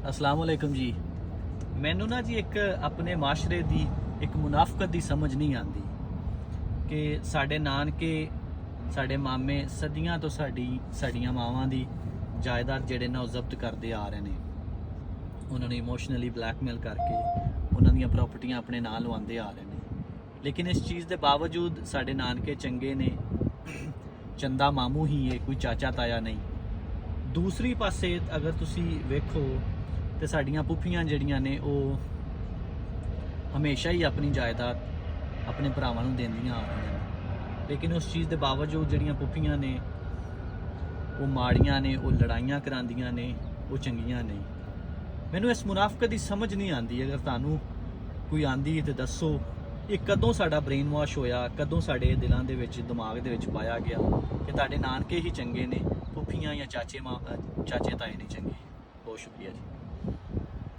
अस्सलाम वालेकुम जी। ਮੈਨੂੰ ਨਾ ਜੀ ਇੱਕ ਆਪਣੇ ਮਾਸ਼ਰੇ ਦੀ ਇੱਕ ਮੁਨਾਫਕਤ ਦੀ ਸਮਝ ਨਹੀਂ ਆਉਂਦੀ ਕਿ ਸਾਡੇ ਨਾਨਕੇ ਸਾਡੇ ਮਾਮੇ ਸਦੀਆਂ ਤੋਂ ਸਾਡੀਆਂ ਮਾਵਾਂ ਦੀ ਜਾਇਦਾਦ ਜਿਹੜੇ ਨਾ ਉਹ ਜ਼ਬਤ ਕਰਦੇ ਆ ਰਹੇ ਨੇ। ਉਹਨਾਂ ਨੂੰ ਇਮੋਸ਼ਨਲੀ ਬਲੈਕਮੇਲ ਕਰਕੇ ਉਹਨਾਂ ਦੀਆਂ ਪ੍ਰਾਪਰਟੀਆਂ ਆਪਣੇ ਨਾਲ ਲਵਾਉਂਦੇ ਆ ਰਹੇ ਨੇ। ਲੇਕਿਨ ਇਸ ਚੀਜ਼ ਦੇ ਬਾਵਜੂਦ ਸਾਡੇ ਨਾਨਕੇ ਚੰਗੇ ਨੇ, ਚੰਦਾ ਮਾਮੂ ਹੀ ਹੈ, ਕੋਈ ਚਾਚਾ ਤਾਇਆ ਨਹੀਂ। ਦੂਸਰੀ ਪਾਸੇ ਅਗਰ ਤੁਸੀਂ ਵੇਖੋ ਤੇ ਸਾਡੀਆਂ ਪੁੱਫੀਆਂ ਜਿਹੜੀਆਂ ਨੇ ਉਹ ਹਮੇਸ਼ਾ ਹੀ ਆਪਣੀ ਜਾਇਦਾਦ ਆਪਣੇ ਭਰਾਵਾਂ ਨੂੰ ਦਿੰਦੀਆਂ ਆ ਰਹੀਆਂ ਨੇ। ਲੇਕਿਨ ਉਸ ਚੀਜ਼ ਦੇ ਬਾਵਜੂਦ ਜਿਹੜੀਆਂ ਪੁੱਫੀਆਂ ਨੇ ਉਹ ਮਾੜੀਆਂ ਨੇ, ਉਹ ਲੜਾਈਆਂ ਕਰਾਉਂਦੀਆਂ ਨੇ, ਉਹ ਚੰਗੀਆਂ ਨਹੀਂ। ਮੈਨੂੰ ਇਸ ਮੁਨਾਫਕਤ ਦੀ ਸਮਝ ਨਹੀਂ ਆਉਂਦੀ। ਅਗਰ ਤੁਹਾਨੂੰ ਕੋਈ ਆਂਦੀ ਤੇ ਦੱਸੋ, ਇਹ ਕਦੋਂ ਸਾਡਾ ਬ੍ਰੇਨ ਵਾਸ਼ ਹੋਇਆ, ਕਦੋਂ ਸਾਡੇ ਦਿਲਾਂ ਦੇ ਵਿੱਚ, ਦਿਮਾਗ ਦੇ ਵਿੱਚ ਪਾਇਆ ਗਿਆ ਕਿ ਤੁਹਾਡੇ ਨਾਨਕੇ ਹੀ ਚੰਗੇ ਨੇ, ਪੁੱਫੀਆਂ ਜਾਂ ਚਾਚੇ ਤਾਏ ਨਹੀਂ ਚੰਗੇ। ਬਹੁਤ ਸ਼ੁਕਰੀਆ ਜੀ।